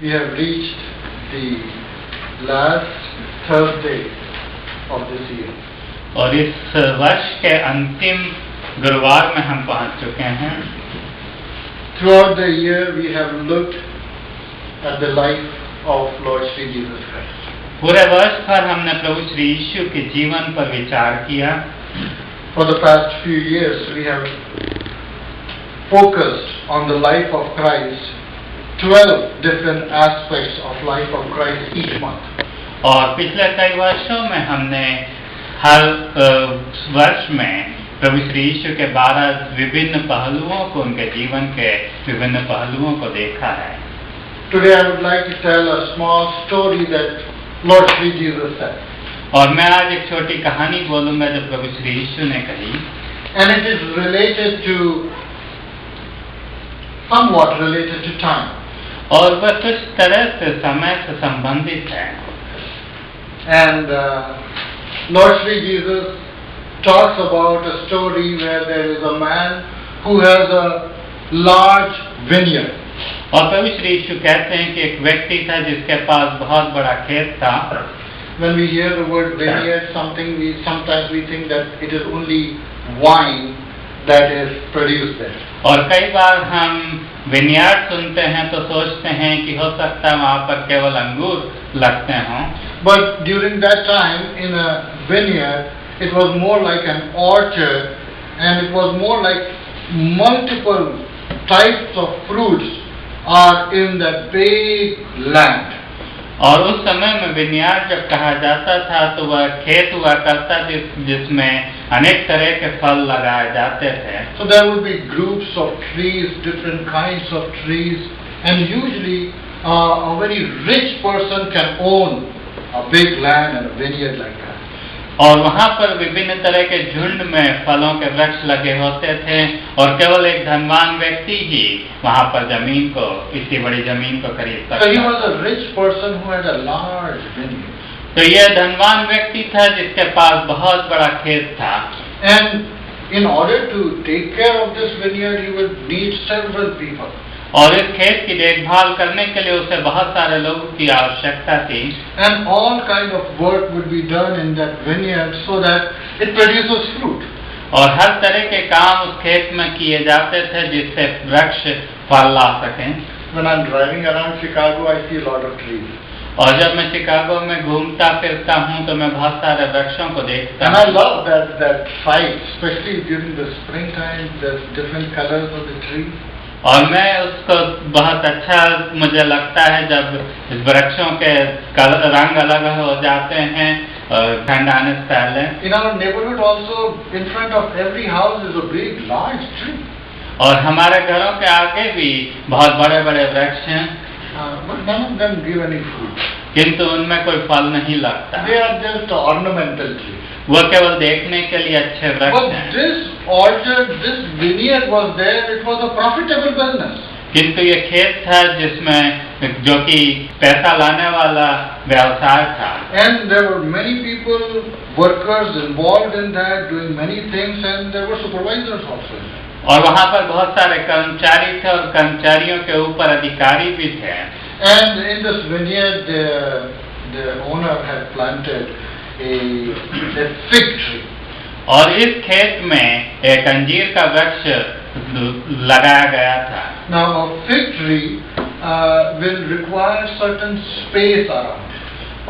We have reached the last Thursday of this year. और इस वर्ष के अंतिम गुरुवार में हम पहुंच चुके हैं। Throughout the year, we have looked at the life of Lord Sri Jesus Christ. पूरे वर्ष भर हमने प्रभु श्री यीशु के जीवन पर विचार किया। For the past few years, we have focused on the life of Christ, 12 different aspects of life of Christ each month. और पिछले कई वर्षों में हमने हर वर्ष में प्रभु श्री यीशु के 12 विभिन्न पहलुओं को, उनके जीवन के विभिन्न पहलुओं को देखा है। Today I would like to tell a small story that Lord Sri Jesus said. और मैं आज एक छोटी कहानी बोलूंगा जो प्रभु श्री यीशु ने कही। And it is related to, somewhat related to time. और वह कुछ तरह से समय से संबंधित है। And Lord Sri Jesus talks about a story where there is a man who has a large vineyard. और प्रभु श्री यीशु कहते हैं कि एक व्यक्ति था जिसके पास बहुत बड़ा खेत था। When we hear the word vineyard, sometimes we think that it is only wine that is produced there. और कई बार हम विनयार्ड सुनते हैं तो सोचते हैं कि हो सकता है वहाँ पर केवल अंगूर लगते हों। But during that time, in a vineyard, it was more like an orchard, and it was more like multiple types of fruits are in that big land. और उस समय में विनयार्ड जब कहा जाता था तो वह खेत हुआ करता जिसमें अनेक तरह के फल लगाए जाते थे। So there would be groups of trees, different kinds of trees, and usually a very rich person can own a big land and a vineyard like that. और वहाँ पर विभिन्न तरह के झुंड में फलों के वृक्ष लगे होते थे और केवल एक धनवान व्यक्ति ही वहाँ पर जमीन को, इतनी बड़ी जमीन को खरीद सकता था। So he was a rich person who had a large vineyard. तो यह धनवान व्यक्ति था जिसके पास बहुत बड़ा खेत था। And in order to take care of this vineyard, he would need several people. और इस खेत की देखभाल करने के लिए उसे बहुत सारे लोगों की आवश्यकता थी। And all kind of work would be done in that vineyard so that it produces fruit. और हर तरह के काम उस खेत में किए जाते थे जिससे वृक्ष फल ला सकें। When I'm driving around Chicago, I see a lot of trees. और जब मैं शिकागो में घूमता फिरता हूँ तो मैं बहुत सारे वृक्षों को देखता And हूँ। I love that sight, especially during the springtime. There's different colors of the trees. और मैं उसको बहुत अच्छा मुझे लगता है जब इस वृक्षों के रंग अलग हो जाते हैं ठंड आने से पहले। In our neighborhood also, in front of every house is a big large tree. और हमारे घरों के आगे भी बहुत बड़े बड़े वृक्ष हैं। But none of them give any fruit. किंतु उनमें कोई फल नहीं लगता। They are just ornamental trees. वो केवल देखने के लिए अच्छे वृक्ष But हैं। this orchard, this vineyard was there. It was a profitable business. किंतु ये खेत था जिसमें जो कि पैसा लाने वाला व्यवसाय था। And there were many people, workers involved in that, doing many things, and there were supervisors also. और वहाँ पर बहुत सारे कर्मचारी थे और कर्मचारियों के ऊपर अधिकारी भी थे। And in this vineyard, the owner had planted a fig tree. और इस खेत में एक अंजीर का वृक्ष लगाया गया था। Now a fig tree will require certain space around.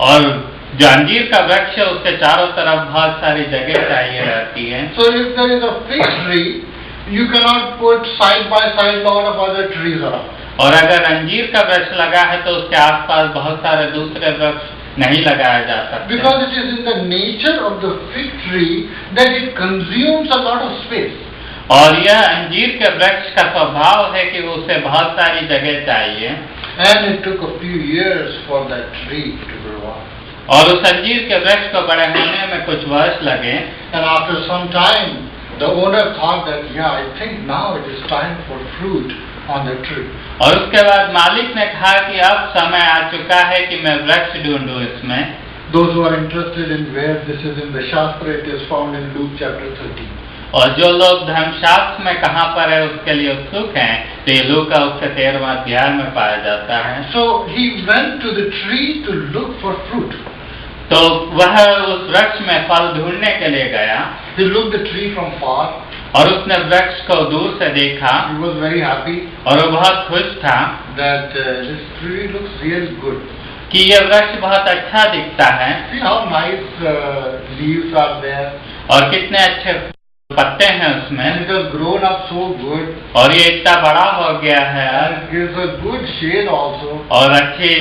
और जो अंजीर का वृक्ष है उसके चारों तरफ बहुत सारी जगह चाहिए रहती है। So if there is a fig tree, you cannot put side by side lot of other trees around. और अगर अंजीर का वृक्ष लगा है तो उसके आसपास बहुत सारे दूसरे वृक्ष नहीं लगाया जा सकता। Because it is in the nature of the fig tree that it consumes a lot of space. और यह अंजीर के वृक्ष का स्वभाव है कि उसे बहुत सारी जगह चाहिए। And it took a few years for that tree to grow up. और उस अंजीर के वृक्ष को बड़े होने में कुछ वर्ष लगे। And after some time, the owner thought that, yeah, I think now it is time for fruit on the tree. और उसके बाद मालिक ने कहा कि अब समय आ चुका है कि मैं वृक्ष ढूंढूं इसमें। Those who are interested in where this is in the Shastra, it is found in Luke chapter 13. और जो लोग धर्मशास्त्र में कहाँ पर है उसके लिए उत्सुक हैं, तो ये लूका उसके 13वां अध्याय में पाया जाता है। So he went to the tree to look for fruit. तो वह उस वृक्ष में फल ढूंढने के लिए गया। He looked the tree from far. और उसने वृक्ष को दूर से देखा। He was very happy और वो बहुत खुश था that this tree looks real good. कि ये वृक्ष बहुत अच्छा दिखता है। See how nice leaves are there. और कितने अच्छे पत्ते हैं उसमें। And it has grown up so good. और ये इतना बड़ा हो गया है। And it gives a good shade also. और अच्छी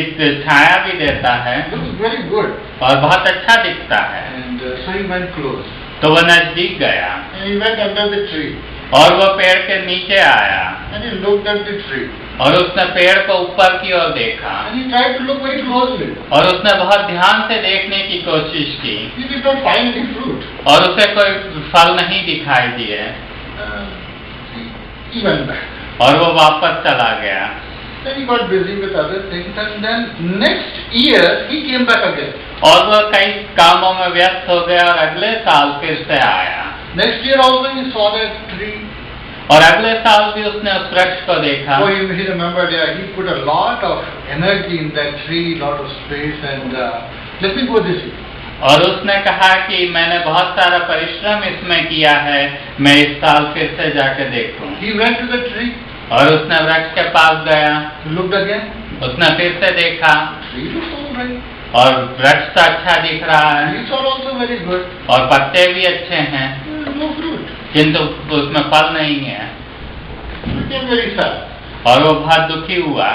छाया भी देता है। It looks very good. और बहुत अच्छा दिखता है। And so he went close. तो वह नजदीक गया। And he went under the tree. और वो पेड़ के नीचे आया। And he looked at the tree. और उसने पेड़ को ऊपर की ओर देखा। And he tried to look very closely. और उसने बहुत ध्यान से देखने की कोशिश की। He did not find any fruit. और उसे कोई फल नहीं दिखाई दिए। He went back. और वो वापस चला गया। Then he got busy with other things, and then next year he came back again. और वो कई कामों में व्यस्त हो गया और अगले साल फिर से आया। Next year also he saw that tree. और अगले साल भी उसने उस वृक्ष को देखा। So he remembered, yeah, he put a lot of energy in that tree, lot of space, and let me go this way. और उसने कहा कि मैंने बहुत सारा परिश्रम इसमें किया है, मैं इस साल फिर से जाके देखूं। He went to the tree. और उसने वृक्ष के पास गया। He looked again. उसने फिर से देखा। Tree looks all right. और वृक्ष तो अच्छा दिख रहा है। Leaves are also very good. और पत्ते भी अच्छे हैं। No fruit. किंतु उसमें फल नहीं है। He became very sad. और वो बहुत दुखी हुआ।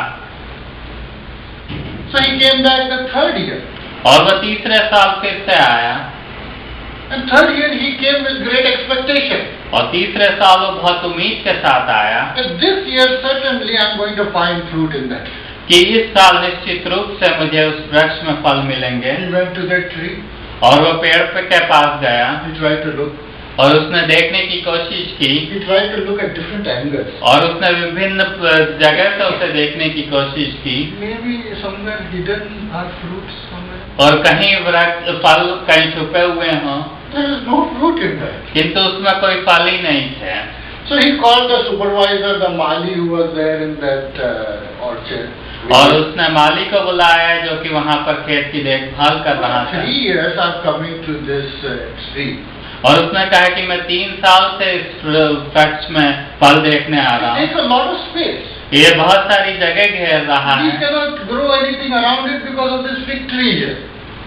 So he came back the third year. और वो तीसरे साल फिर से आया। And third year he came with great expectation. और तीसरे साल वो बहुत उम्मीद के साथ आया That this year certainly I am going to find fruit in that. कि इस साल निश्चित रूप से मुझे उस वृक्ष में फल मिलेंगे। He went to that tree. और वो पेड़ के पास गया। He tried to look. और उसने देखने की कोशिश की। He tried to look at different angles. और उसने विभिन्न जगह से उसे देखने की कोशिश की। Maybe somewhere hidden are fruits somewhere. और कहीं वृक्ष फल कहीं छुपे हुए हों। There is no fruit in that. किंतु उसमें कोई फल ही नहीं थे। So he called the supervisor, the Mali who was there in that orchard. और उसने माली को बुलाया जो कि वहाँ पर खेत की देखभाल कर रहा था। 3 years I'm coming to this tree. और उसने कहा कि मैं 3 साल से इस वृक्ष में फल देखने आ रहा It takes हूँ। a lot of space. ये बहुत सारी जगह घेर रहा We है। cannot grow anything around it because of this fig tree here.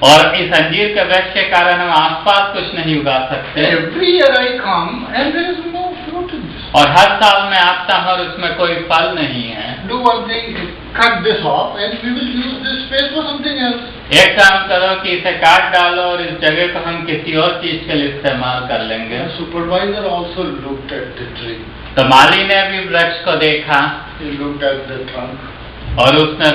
और इस अंजीर के वृक्ष के कारण हम आसपास कुछ नहीं उगा सकते। Every year I come and there is no fruit in this. और हर साल मैं आता हूँ और उसमें कोई फल नहीं है। Do one thing, cut this off and we will use this space for something else. एक काम करो कि इसे काट डालो और इस जगह को हम किसी और चीज के लिए इस्तेमाल कर लेंगे। The supervisor also looked at the tree. तो माली ने भी वृक्ष को देखा। He looked at the trunk. और उसने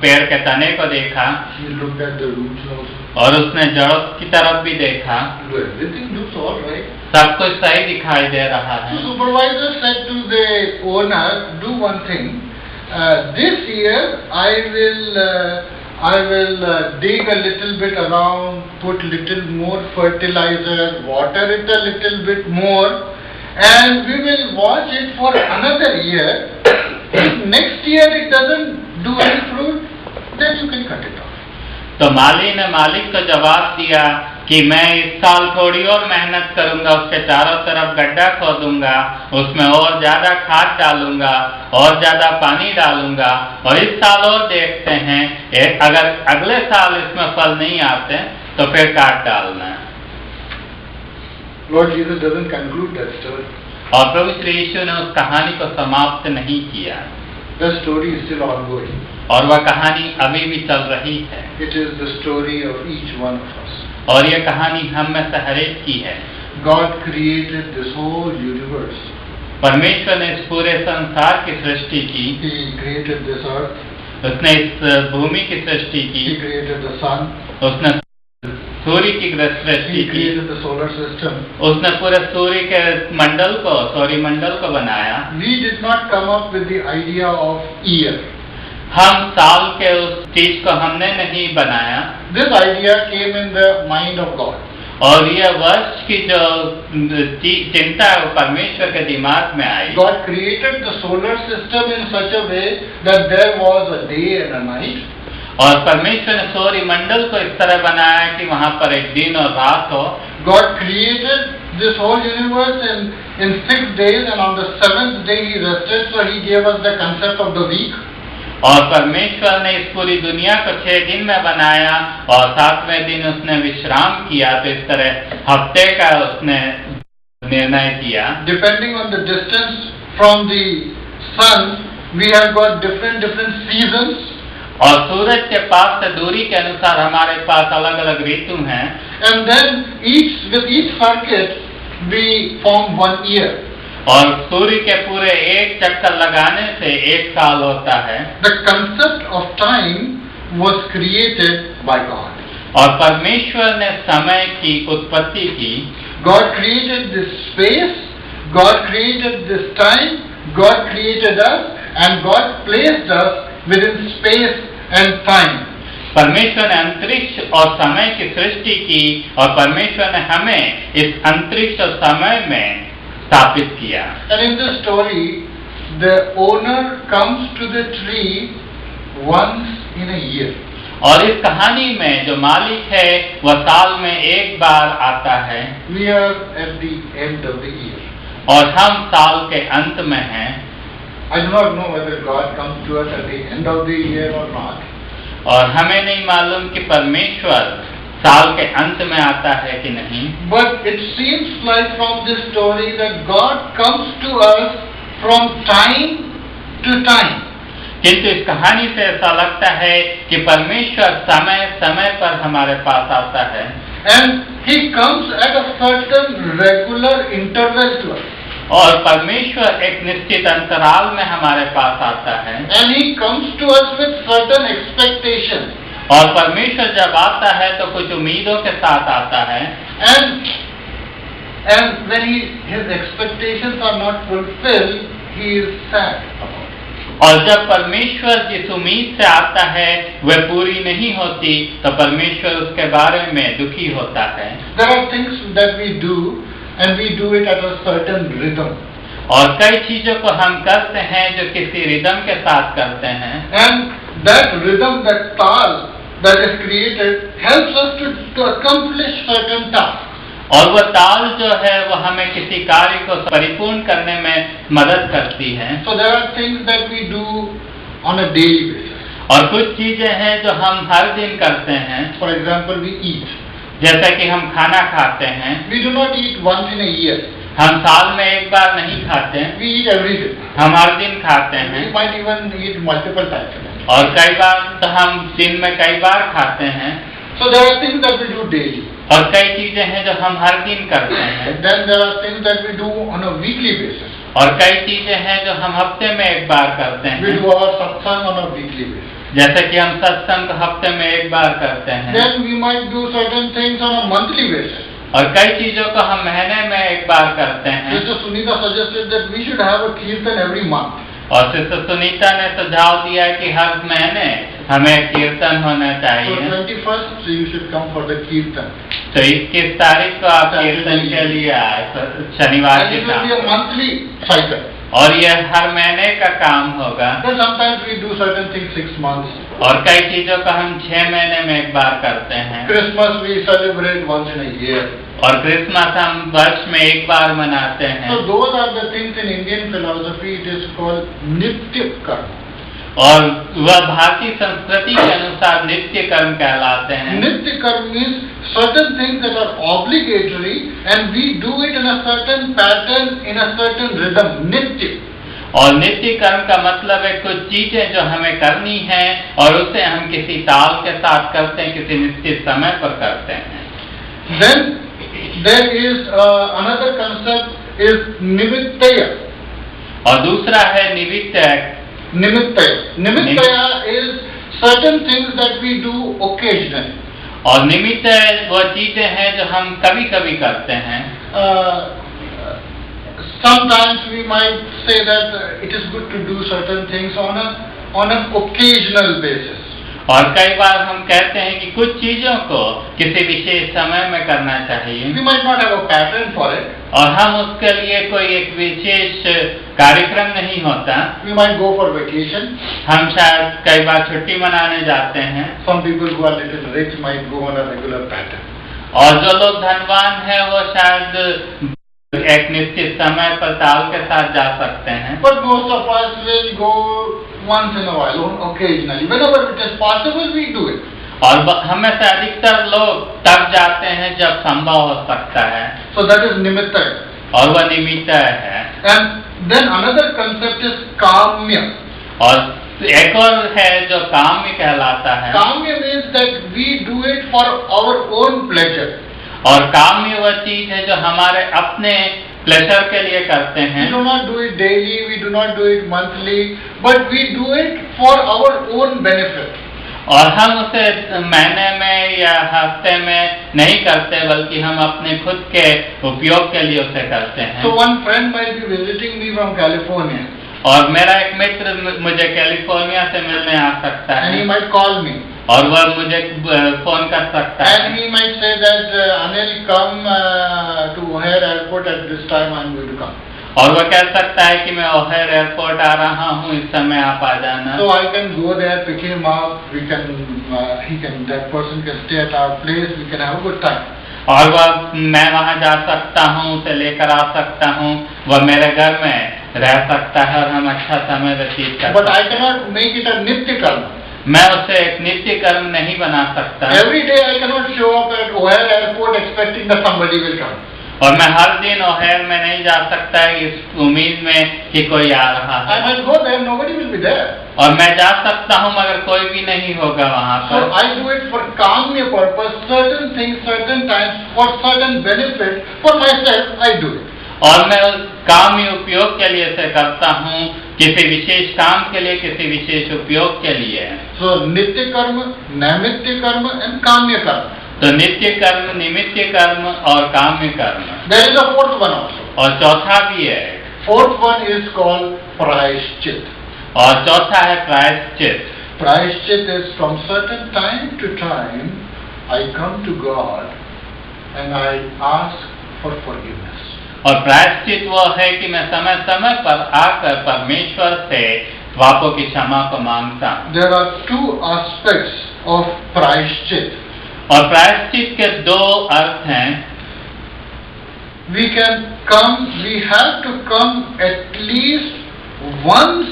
पेड़ के तने को देखा। He looked at the roots also. और उसने जड़ों की तरफ भी देखा। Everything looks all right. सब कुछ सही दिखाई दे रहा है। The supervisor said to the owner, do one thing. This year I will dig a little bit around, put little more fertilizer, water it a little bit more, and we will watch it for another year. If next year it doesn't do any fruit, then you can cut it off. तो माली ने मालिक को जवाब दिया कि मैं इस साल थोड़ी और मेहनत करूंगा, उसके चारों तरफ गड्ढा खोदूंगा, उसमें और ज्यादा खाद डालूंगा और ज्यादा पानी डालूंगा और इस साल और देखते हैं अगर अगले साल इसमें फल नहीं आते तो फिर काट डालना। Lord Jesus doesn't conclude that story. और प्रभु श्री यीशु ने उस कहानी को समाप्त नहीं किया। The story is still ongoing. और वह कहानी अभी भी चल रही है। It is the story of each one of us. और यह कहानी हम में से हर एक की है। God created this whole universe. परमेश्वर ने इस पूरे संसार की सृष्टि की। He created this earth. उसने इस भूमि की सृष्टि की। He created the sun. उसने सूर्य की सृष्टि He की। created the solar system. उसने पूरे सूर्य के सौरमंडल को बनाया। We did not come up with the idea of year. हम साल के उस चीज को हमने नहीं बनाया। This idea came in the mind of God. और यह वर्ष की जो चिंता है वो परमेश्वर के दिमाग में आई। God created the solar system in such a way that there was a day and a night. और परमेश्वर ने सौर मंडल को इस तरह बनाया कि वहाँ पर एक दिन और रात हो। God created this whole universe in 6 days, and on the 7th day He rested, so He gave us the concept of the week. और परमेश्वर ने इस पूरी दुनिया को 6 दिन में बनाया और 7वें दिन उसने विश्राम किया, तो इस तरह हफ्ते का उसने निर्णय किया। Depending on the distance from the sun, we have got different seasons. और सूरज के पास से दूरी के अनुसार हमारे पास अलग अलग ऋतु हैं। And then with each circuit we form 1 year. और सूर्य के पूरे एक चक्कर लगाने से 1 साल होता है। The concept of time was created by God. और परमेश्वर ने समय की उत्पत्ति की। God created this space, God created this time, God created us, and God placed us within space and time. परमेश्वर ने अंतरिक्ष और समय की सृष्टि की और परमेश्वर ने हमें इस अंतरिक्ष और समय में स्थापित किया। And in this story, the owner comes to the tree once in a year. और इस कहानी में जो मालिक है वह साल में 1 बार आता है। We are at the end of the year. और हम साल के अंत में हैं। I do not know whether God comes to us at the end of the year or not. और हमें नहीं मालूम कि परमेश्वर साल के अंत में आता है कि नहीं। But it seems like from this story that God comes to us from time to time. किंतु इस कहानी से ऐसा लगता है कि परमेश्वर समय समय पर हमारे पास आता है। And He comes at a certain regular interval to us. और परमेश्वर एक निश्चित अंतराल में हमारे पास आता है। And He comes to us with certain expectations. और परमेश्वर जब आता है तो कुछ उम्मीदों के साथ आता है। And when His expectations are not fulfilled, He is sad about it. और जब परमेश्वर जिस उम्मीद से आता है वह पूरी नहीं होती तो परमेश्वर उसके बारे में दुखी होता है। There are things that we do and we do it at a certain rhythm. और कई चीजों को हम करते हैं जो किसी रिदम के साथ करते हैं। And that rhythm, that tal that is created helps us to accomplish certain tasks. और वह ताल जो है वो हमें किसी कार्य को परिपूर्ण करने में मदद करती है। So there are things that we do on a daily basis. और कुछ चीजें हैं जो हम हर दिन करते हैं। For example, we eat. जैसा कि हम खाना खाते हैं। We do not eat once in a year. हम साल में 1 बार नहीं खाते। We eat every day. हम हर दिन खाते हैं। We might even eat multiple times. और कई बार तो हम दिन में कई बार खाते हैं। So there are things that we do daily. और कई चीजें हैं जो हम हर दिन करते हैं। Then there are things that we do on a weekly basis. और कई चीजें हैं जो हम हफ्ते में 1 बार करते We हैं। do our satsang on a weekly basis. जैसे कि हम सत्संग हफ्ते में 1 बार करते हैं। Then we might do certain things on a monthly basis. और कई चीजों को हम महीने में 1 बार करते हैं। Sister Sunita suggested that we should have a kirtan every month. और सिस्टर सुनीता ने सुझाव दिया कि हर महीने हमें कीर्तन होना So चाहिए। 21st, so you should come for the kirtan. तो 21 तारीख को आप कीर्तन के लिए आए, शनिवार And के it will be a शाम। monthly cycle. और यह हर महीने का काम होगा। Then sometimes we do certain things 6 months. और कई चीजों को हम 6 महीने में 1 बार करते हैं। Christmas we celebrate once in a year. और क्रिसमस हम वर्ष में 1 बार मनाते हैं। So those are the things in Indian philosophy. It is called nitya karma. और वह भारतीय संस्कृति के अनुसार नित्य कर्म कहलाते हैं। Nitya karma means certain things that are obligatory and we do it in a certain pattern, in a certain rhythm. Nitya. और नित्य कर्म का मतलब है कुछ चीजें जो हमें करनी है और उसे हम किसी ताल के साथ करते हैं, किसी निश्चित समय पर करते हैं। Then there is another concept is nimittaya. और दूसरा है निमित्त। Nimittaya. Nimittaya is certain things that we do occasionally. और निमित्त वो चीजें हैं जो हम कभी कभी करते हैं। Sometimes we might say that it is good to do certain things on an occasional basis. और कई बार हम कहते हैं कि कुछ चीजों को किसी विशेष समय में करना चाहिए We might not have a pattern for it. और हम उसके लिए कोई एक विशेष कार्यक्रम नहीं होता। We might go for vacation. हम शायद कई बार छुट्टी मनाने जाते हैं Some people who are little rich might go on a regular pattern. और जो लोग धनवान हैं वो शायद एक निश्चित समय पर ताल के साथ जा सकते हैं। But most of us will go once in a while, occasionally. Whenever it is possible, we do it. और हमें से अधिकतर लोग तब जाते हैं जब संभव हो सकता है So that is nimitta. और वह निमित्त है। And then another concept is kamya. और एक और है जो काम्य कहलाता है। Kamya means that we do it for our own pleasure. और काम्य वह चीज है जो हमारे अपने प्लेजर के लिए करते हैं। We do not do it daily, we do not do it monthly, but we do it for our own benefit. और हम उसे महीने में या हफ्ते में नहीं करते बल्कि हम अपने खुद के उपयोग के लिए उसे करते हैं। So one friend might be visiting me from California. और मेरा एक मित्र मुझे कैलिफोर्निया से मिलने आ सकता है। And he might call me. और वह मुझे फोन कर सकता है। And he might say that Anil, come to O'Hare Airport at this time. I'm going to come. और वह कह सकता है कि मैं ओहेर एयरपोर्ट आ रहा हूँ, इस समय आप आ जाना। So I can go there, pick him up. That person can stay at our place. We can have a good time. और वह मैं वहाँ जा सकता हूँ, उसे लेकर आ सकता हूँ, वह मेरे घर में रह सकता है और हम अच्छा समय व्यतीत कर सकते हैं। But I cannot make it a nitya karma. मैं उसे एक नित्य कर्म नहीं बना सकता। Every day I cannot show up at O'Hare Airport expecting that somebody will come. और मैं हर दिन ओहेर में नहीं जा सकता इस उम्मीद में कि कोई आ रहा है। I might go there, nobody will be there. और मैं जा सकता हूँ मगर कोई भी नहीं होगा वहाँ So पर। I do it for kamya purpose, certain things, certain times, for certain benefit. For myself, I do it. और मैं उस काम्य उपयोग के लिए इसे करता हूँ, किसी विशेष काम के लिए, किसी विशेष उपयोग के लिए। So nitya karma, naimitya karma, and kamya karma. तो नित्य कर्म, निमित्य कर्म और काम्य कर्म। There is a fourth one also. और चौथा भी है। Fourth one is called prayashchit. और चौथा है प्रायश्चित। Prayashchit is from certain time to time, I come to God and I ask for forgiveness. और प्रायश्चित वो है कि मैं समय समय पर आकर परमेश्वर से पापों की क्षमा को मांगता हूँ। There are two aspects of prayashchit. और प्रायश्चित के दो अर्थ हैं। We have to come at least once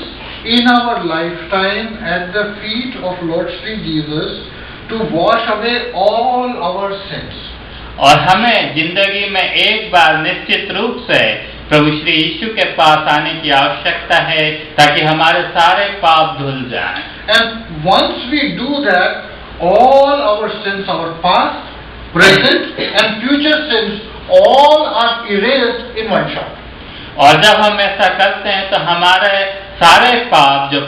in our lifetime at the feet of Lord Sri Jesus to wash away all our sins. और हमें जिंदगी में एक बार निश्चित रूप से प्रभु श्री यीशु के पास आने की आवश्यकता है ताकि हमारे सारे पाप धुल जाएं। And once we do that, all our sins, our past, present and future sins, all are erased in one shot. और जब हम ऐसा करते हैं तो हमारे सारे पाप, जो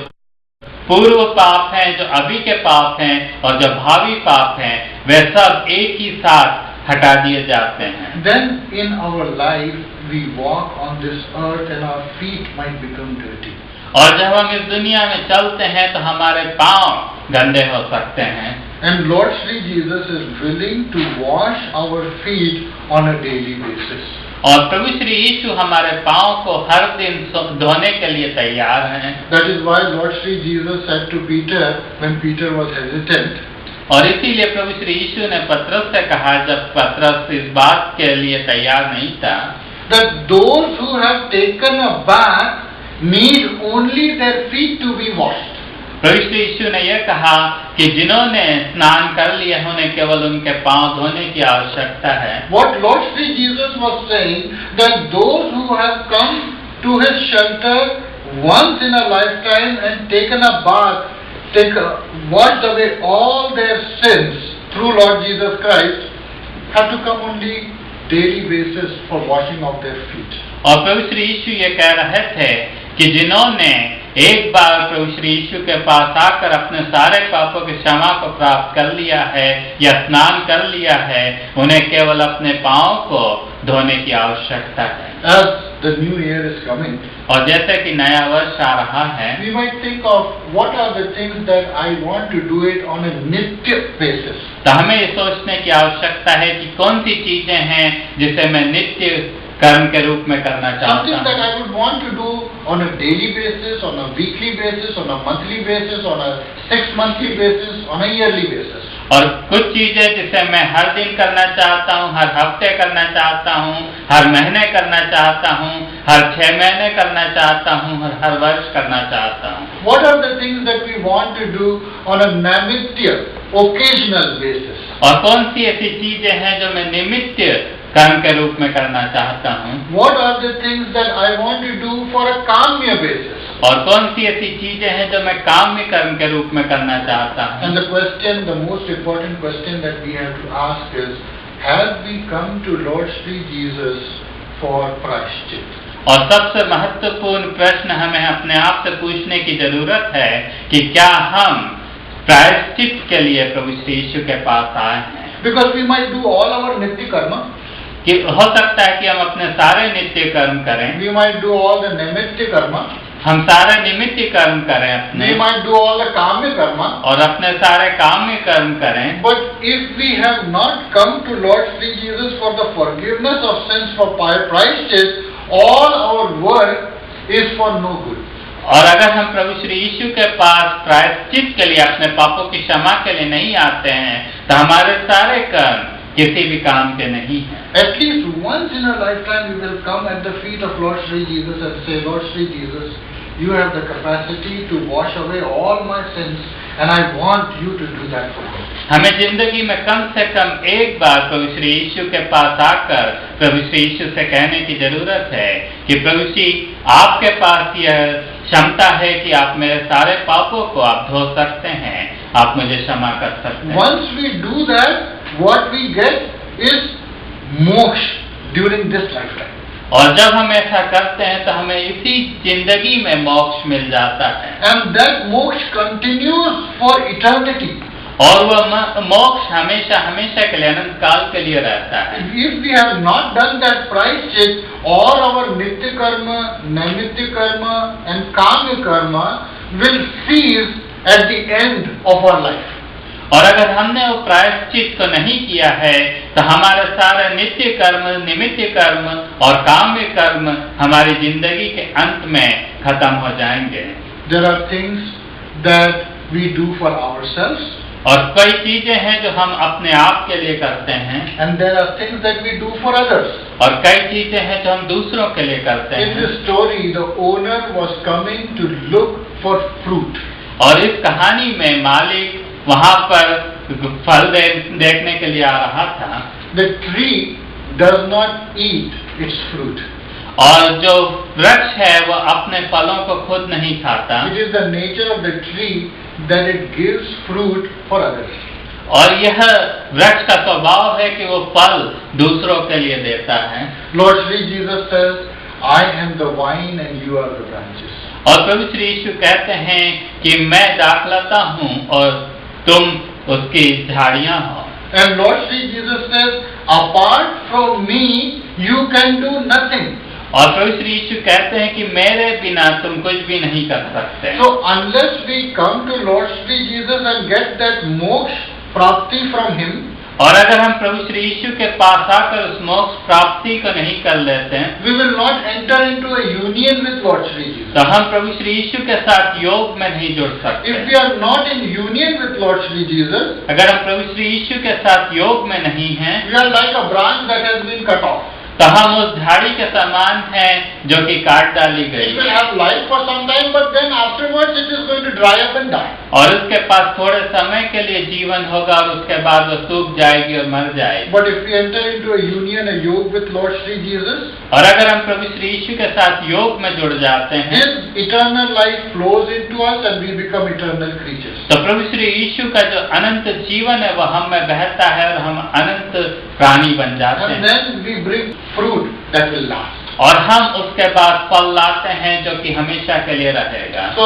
पूर्व पाप हैं, जो अभी के पाप हैं और जो भावी पाप हैं, वे सब एक ही साथ हटा दिए जाते हैं। Then in our life we walk on this earth and our feet might become dirty. और जब हम इस दुनिया में चलते हैं तो हमारे पांव गंदे हो सकते हैं। And Lord Sri Jesus is willing to wash our feet on a daily basis. और प्रभु श्री यीशु हमारे पांव को हर दिन धोने के लिए तैयार हैं। That is why Lord Sri Jesus said to Peter when Peter was hesitant. और इसीलिए प्रभु श्री यीशु ने पतरस से कहा जब पतरस इस बात के लिए तैयार नहीं था, that those who have taken a bath need only their feet to be washed. प्रभु श्री यीशु ने यह कहा कि जिन्होंने स्नान कर लिया उन्हें केवल उनके पांव धोने की आवश्यकता है। What Lord Sri Jesus was saying, that those who have come to His shelter once in a lifetime and taken a bath, washed away all their sins through Lord Jesus Christ, have to come only daily basis for washing of their feet. और प्रभु श्री यीशु ये कह रहे थे कि जिन्होंने एक बार प्रभु श्री यीशु के पास आकर अपने सारे पापों की क्षमा को प्राप्त कर लिया है या स्नान कर लिया है, उन्हें केवल अपने पांव को धोने की आवश्यकता है। As the new year is coming, और जैसे कि नया वर्ष आ रहा है, we might think of what are the things that I want to do it on a nitya basis. तो हमें ये सोचने की आवश्यकता है कि कौन सी चीजें हैं जिसे मैं नित्य कर्म के रूप में करना चाहता Something that हूँ। I would want to do on a daily basis, on a weekly basis, on a monthly basis, on a 6 monthly basis, on a yearly basis. और कुछ चीजें जिसे मैं हर दिन करना चाहता हूँ, हर हफ्ते करना चाहता हूँ, हर महीने करना चाहता हूँ, हर 6 महीने करना चाहता हूँ, हर वर्ष करना चाहता हूँ। What are the things that we want to do on a namitya, occasional basis? और कौन सी ऐसी चीजें हैं जो मैं निमित्त कर्म के रूप में करना चाहता हूँ? What are the things that I want to do for a kamya basis? और कौन सी ऐसी चीजें हैं जो मैं काम्य कर्म के रूप में करना चाहता हूँ? And the question, the most important question that we have to ask is, have we come to Lord Sri Jesus for prashchit? और सबसे महत्वपूर्ण प्रश्न हमें अपने आप से पूछने की जरूरत है कि क्या हम प्रायश्चित के लिए प्रभु श्री यीशु के पास आए हैं? Because we might do all our nitya karma, कि हो सकता है कि हम अपने सारे नित्य कर्म करें, we might do all the nimitya karma, हम सारे निमित्त कर्म करें अपने, we might do all the kamya karma, और अपने सारे काम्य कर्म करें, but if we have not come to Lord Sri Jesus for the forgiveness of sins for prashchit, all our work is for no good. और अगर हम प्रभु श्री यीशु के पास प्रायश्चित के लिए, अपने पापों की क्षमा के लिए नहीं आते हैं, तो हमारे सारे कर्म किसी भी काम के नहीं हैं। At least once in a lifetime we will come at the feet of Lord Sri Jesus and say, Lord Sri Jesus, you have the capacity to wash away all my sins and I want you to do that for me. हमें जिंदगी में कम से कम एक बार प्रभु श्री यीशु के पास आकर प्रभु श्री यीशु से कहने की जरूरत है कि प्रभु श्री, आपके पास यह क्षमता है कि आप मेरे सारे पापों को आप धो सकते हैं, आप मुझे क्षमा कर सकते हैं। Once we do that, what we get is moksha during this lifetime. और जब हम ऐसा करते हैं तो हमें इसी जिंदगी में मोक्ष मिल जाता है, And that moksha continues for eternity. और वह मोक्ष हमेशा हमेशा के लिए, अनंत काल के लिए रहता है। If we have not done that prashchit, all our nitya karma, naimitya karma and kamya karma will cease at the end of our life. और अगर हमने वो प्रायश्चित को नहीं किया है तो हमारे सारे नित्य कर्म, निमित्त कर्म और काम्य कर्म हमारी जिंदगी के अंत में खत्म हो जाएंगे। There are things that we do for ourselves, और कई चीजें हैं जो हम अपने आप के लिए करते हैं, and there are things that we do for others. और कई चीजें हैं जो हम दूसरों के लिए करते In हैं। this story, the owner was coming to look for fruit. और इस कहानी में मालिक वहां पर फल देखने के लिए आ रहा था। The tree does not eat its fruit. और जो वृक्ष है वो अपने फलों को खुद नहीं खाता, It is the nature of the tree that it gives fruit for others. और यह वृक्ष का स्वभाव है कि वो फल दूसरों के लिए देता है। Lord Sri Jesus says, I am the vine and you are the branches. और प्रभु श्री यीशु कहते हैं कि मैं दाखलता हूँ और तुम उसकी झाड़ियां हो। And Lord Sri Jesus says, apart from me, you can do nothing. और प्रभु श्री यीशु कहते हैं कि मेरे बिना तुम कुछ भी नहीं कर सकते। So unless we come to Lord Sri Jesus and get that moksha prapti from Him, और अगर हम प्रभु श्री यीशु के पास आकर उस मोक्ष प्राप्ति को नहीं कर लेते हैं, we will not enter into a union with Lord Sri Jesus. तो हम प्रभु श्री यीशु के साथ योग में नहीं जुड़ सकते। If we are not in union with Lord Sri Jesus, अगर हम प्रभु श्री यीशु के साथ योग में नहीं हैं, we are like a branch that has been cut off. तो हम उस झाड़ी के समान हैं जो कि काट डाली It गई will have life for some time, but then afterwards it is going to dry up and die. और उसके पास थोड़े समय के लिए जीवन होगा और उसके बाद वो सूख जाएगी और मर जाएगी। But if we enter into a union, a yoga with Lord Sri Jesus, और अगर हम प्रभु श्री यीशु के साथ योग में जुड़ जाते हैं, His eternal life flows into us and we become eternal creatures. तो प्रभु श्री यीशु का जो अनंत जीवन है वो हम में बहता है और हम अनंत प्राणी बन जाते And हैं। then we bring fruit that will last. और हम उसके बाद फल लाते हैं जो कि हमेशा के लिए रहेगा। So,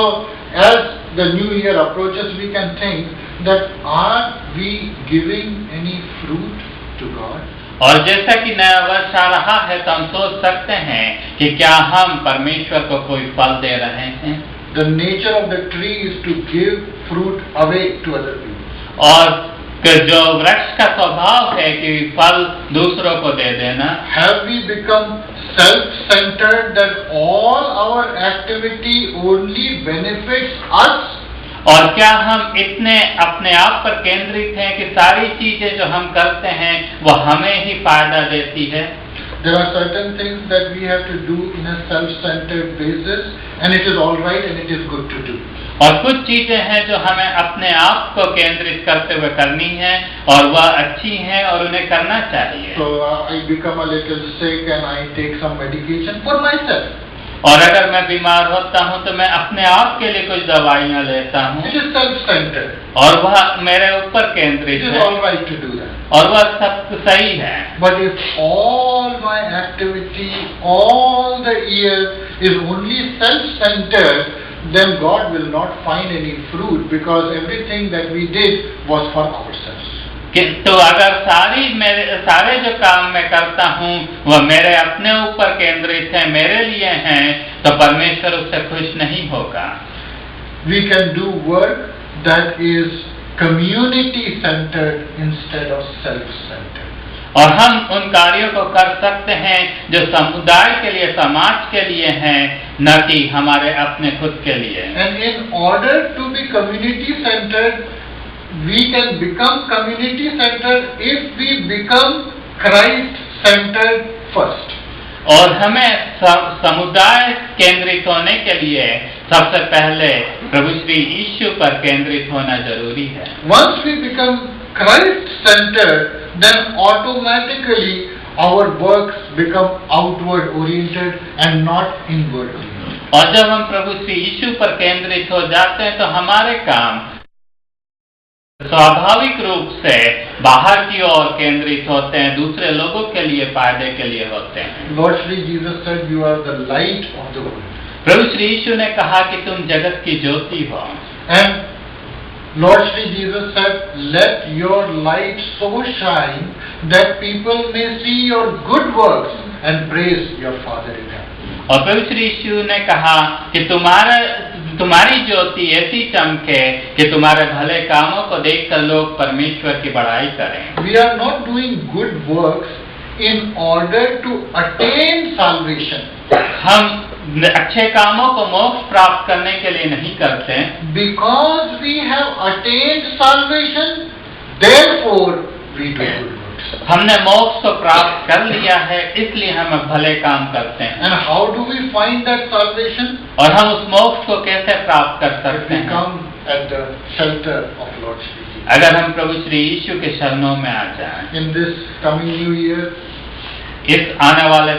as the new year approaches, we can think that are we giving any fruit to God? और जैसा कि नया वर्ष आ रहा है तो हम सोच सकते हैं कि क्या हम परमेश्वर को कोई फल दे रहे हैं? The nature of the tree is to give fruit away to other people. और जो वृक्ष का स्वभाव है कि फल दूसरों को दे देना। Have we become self-centered that all our activity only benefits us? और क्या हम इतने अपने आप पर केंद्रित हैं कि सारी चीजें जो हम करते हैं वो हमें ही फायदा देती है? There are certain things that we have to do in a self-centered basis, and it is all right and it is good to do. और कुछ चीजें हैं जो हमें अपने आप को केंद्रित करते हुए करनी है और वह अच्छी हैं और उन्हें करना चाहिए। So I become a little sick and I take some medication for myself. और अगर मैं बीमार होता हूँ तो मैं अपने आप के लिए कुछ दवाइयाँ लेता हूँ। It is self-centered. और वह मेरे ऊपर केंद्रित It is है। all right to do that. और वह सब सही है। But if all my activity, all the year is only self-centered, then God will not find any fruit because everything that we did was for ourselves. तो अगर सारे जो काम मैं करता हूँ वह मेरे अपने ऊपर केंद्रित है, मेरे लिए हैं, तो परमेश्वर उससे खुश नहीं होगा। We can do work that is community centered instead of self-centered. और हम उन कार्यों को कर सकते हैं जो समुदाय के लिए, समाज के लिए हैं, न कि हमारे अपने खुद के लिए। And in order to be community centered, we can become community centered if we become Christ centered first. और हमें समुदाय केंद्रित होने के लिए सबसे पहले प्रभु श्री यीशु पर केंद्रित होना जरूरी है। Once we become Christ centered, then automatically our works become outward oriented and not inward oriented. और जब हम प्रभु श्री यीशु पर केंद्रित हो जाते हैं तो हमारे काम स्वाभाविक रूप से बाहर की ओर केंद्रित होते हैं, दूसरे लोगों के लिए, फायदे के लिए होते हैं। Lord Shri Jesus said, "You are the light of the world." प्रभु श्री यीशु ने कहा कि तुम जगत की ज्योति हो। And Lord Shri Jesus said, "Let your light so shine that people may see your good works and praise your Father in heaven." और प्रभु श्री यीशु ने कहा कि तुम्हारी ज्योति ऐसी चमके कि तुम्हारे भले कामों को देखकर लोग परमेश्वर की बड़ाई करें। We are not doing good works in order to attain salvation. हम अच्छे कामों को मोक्ष प्राप्त करने के लिए नहीं करते। Because we have attained salvation, therefore we do good works. हमने मोक्ष को प्राप्त कर लिया है, इसलिए हम भले काम करते हैं। And how do we find that salvation? और हम उस मोक्ष को कैसे प्राप्त कर सकते We हैं? come at the shelter of Lord Shri Jesus. अगर हम प्रभु श्री यीशु के शरणों में आ जाएं। In this coming new year, इस आने वाले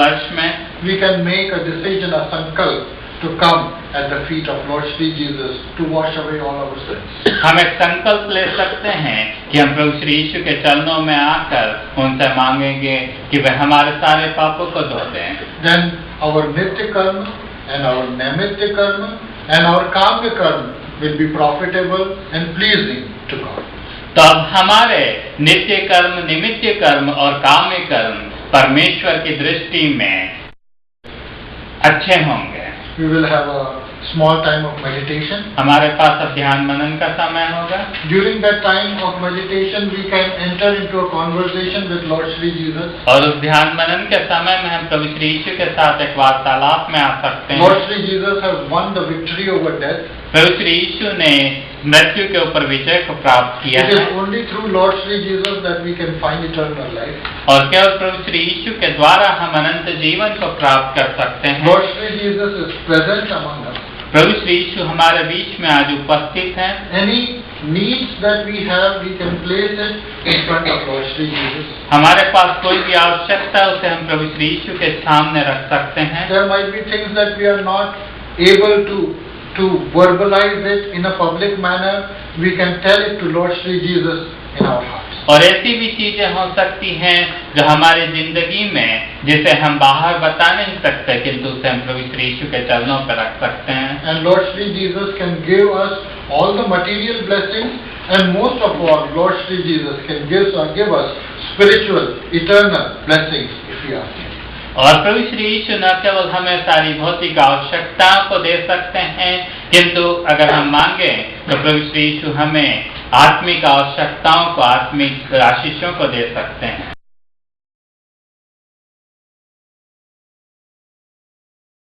वर्ष में we can make a decision, a sankalp, to come at the feet of Lord Shri Jesus to wash away all our sins. हम एक संकल्प ले सकते हैं कि हम प्रभु श्री यीशु के चरणों में आकर उनसे मांगेंगे कि वे हमारे सारे पापों को धो दें। Then our nitya karma and our naimitya karma and our kamya karma will be profitable and pleasing to God. तब हमारे नित्य कर्म, निमित्य कर्म और काम्य कर्म परमेश्वर की दृष्टि में अच्छे होंगे। We will have a small time of meditation. हमारे पास अब ध्यान मनन का समय होगा। During that time of meditation, we can enter into a conversation with Lord Shri Jesus. और उस ध्यान मनन के समय में हम प्रभु श्री यीशु के साथ एक वार्तालाप में आ सकते हैं। Lord Shri Jesus has won the victory over death. प्रभु श्री यीशु ने मृत्यु के ऊपर विजय को प्राप्त किया It है। is only through Lord Shri Jesus that we can find eternal life. और केवल प्रभु श्री यीशु के द्वारा हम अनंत जीवन को प्राप्त कर सकते हैं। Lord Shri Jesus is present among us. प्रभु श्री यीशु हमारे बीच में आज उपस्थित हैं। Any needs that we have, we can place it in front of Lord Shri Jesus. हमारे पास कोई भी आवश्यकता उसे हम प्रभु श्री यीशु के सामने रख सकते हैं। There might be things that we are not able to verbalize it in a public manner. We can tell it to Lord Shri Jesus in our hearts. और ऐसी भी चीजें हो सकती हैं जो हमारी जिंदगी में जिसे हम बाहर बता नहीं सकते, किंतु उसे हम प्रभु श्री यीशु के चरणों पर रख सकते हैं। And Lord Shri Jesus can give us all the material blessings, and most of all, Lord Shri Jesus can give us spiritual, eternal blessings if we ask Him. और प्रभु श्री यीशु न केवल हमें सारी भौतिक आवश्यकताओं को दे सकते हैं, किंतु अगर हम मांगे तो प्रभु श्री यीशु हमें आत्मिक आवश्यकताओं को, आत्मिक आशीषों को दे सकते हैं।